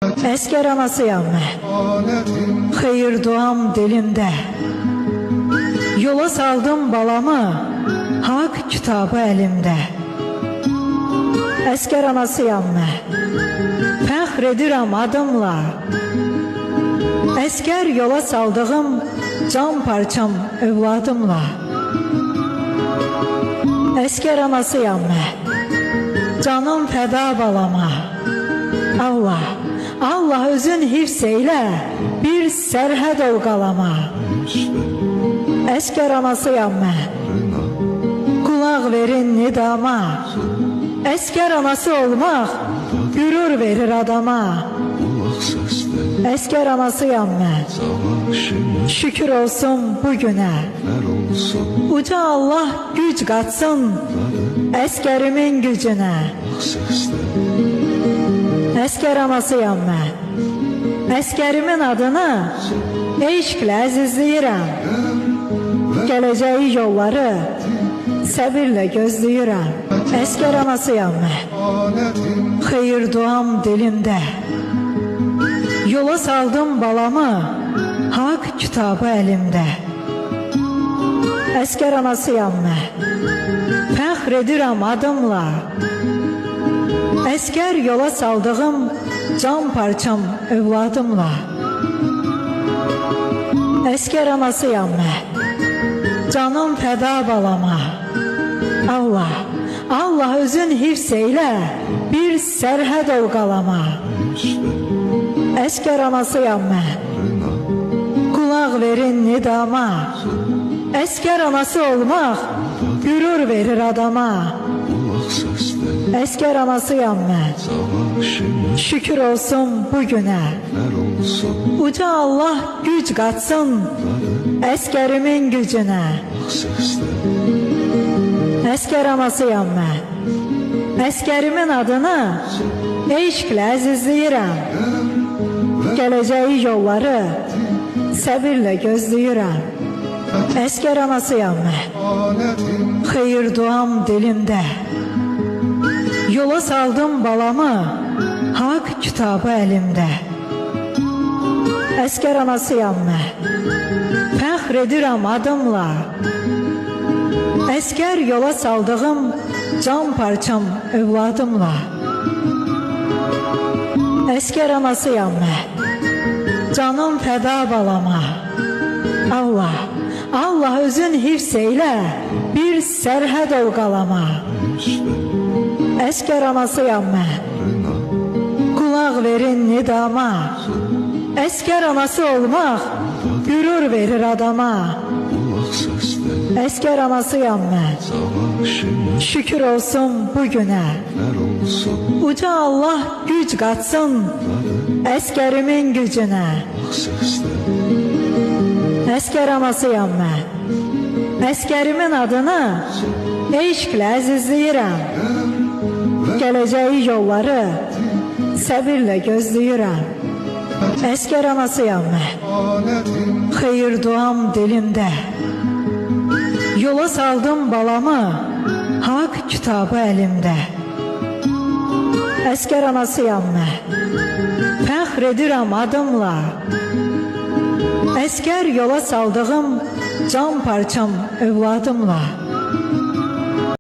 Əskər anasıyam mən, xeyir duam dilimdə. Yola saldım balamı, haqq kitabı əlimdə. Əskər anasıyam mən, fəxr edirəm adımla. Əskər yola saldığım can parçam övladımla. Əskər anasıyam mən, canım fəda balama. Allah, Allah özün hifz eylə, bir sərhəd ol qalama. Əskər anasıyam mən, qulaq verin nidama. Əskər anası olmaq qürur verir adama. Əskər anasıyam mən, şükür olsun bu günə. Uca Allah güc qatsın əskərimin gücünə. Əskər anasıyam mən, əskərimin adını eşqlə əzizləyirəm. Gələcəyi yolları səbirlə gözləyirəm. Əskər anasıyam mən, xeyir duam dilimdə. Yola saldım balamı, haqq kitabı əlimdə. Əskər anasıyam mən, fəxr edirəm adımla. Əskər yola saldığım can parçam övladımla. Əskər anasıyam mən, canım fəda balama. Allah, Allah özün hifz eylə, bir sərhəd ol qalama. Əskər anasıyam mən, qulaq verin nidama. Əskər anası olmaq qürur verir adama. Əskər anasıyam mən, şükür olsun bu günə. Uca Allah güc qatsın əskərimin gücünə. Əskər anasıyam mən, əskərimin adını eşqlə əzizləyirəm. Gələcəyi yolları səbirlə gözləyirəm. Əskər anasıyam mən, xeyir duam dilimdə. Yola saldım balamı, haqq kitabı əlimdə. Əskər anasıyam mən, fəxr edirəm adımla. Əskər yola saldığım can parçam övladımla. Əskər anasıyam mən, canım fəda balama. Allah, Allah özün hifz eylə, bir sərhəd ol qalama. Əskər anasıyam mən, qulaq verin nidama. Əskər anası olmaq qürur verir adama. Əskər anasıyam mən, şükür olsun bu günə. Uca Allah güc qatsın əskərimin gücünə. Əskər anasıyam mən, əskərimin adını eşqlə əzizləyirəm. Gələcəyi yolları səbirlə gözləyirəm. Əskər anasıyam mən, xeyir duam dilimdə. Yola saldım balamı, haqq kitabı əlimdə. Əskər anasıyam mən, fəxr edirəm adımla. Əskər yola saldığım can parçam övladımla.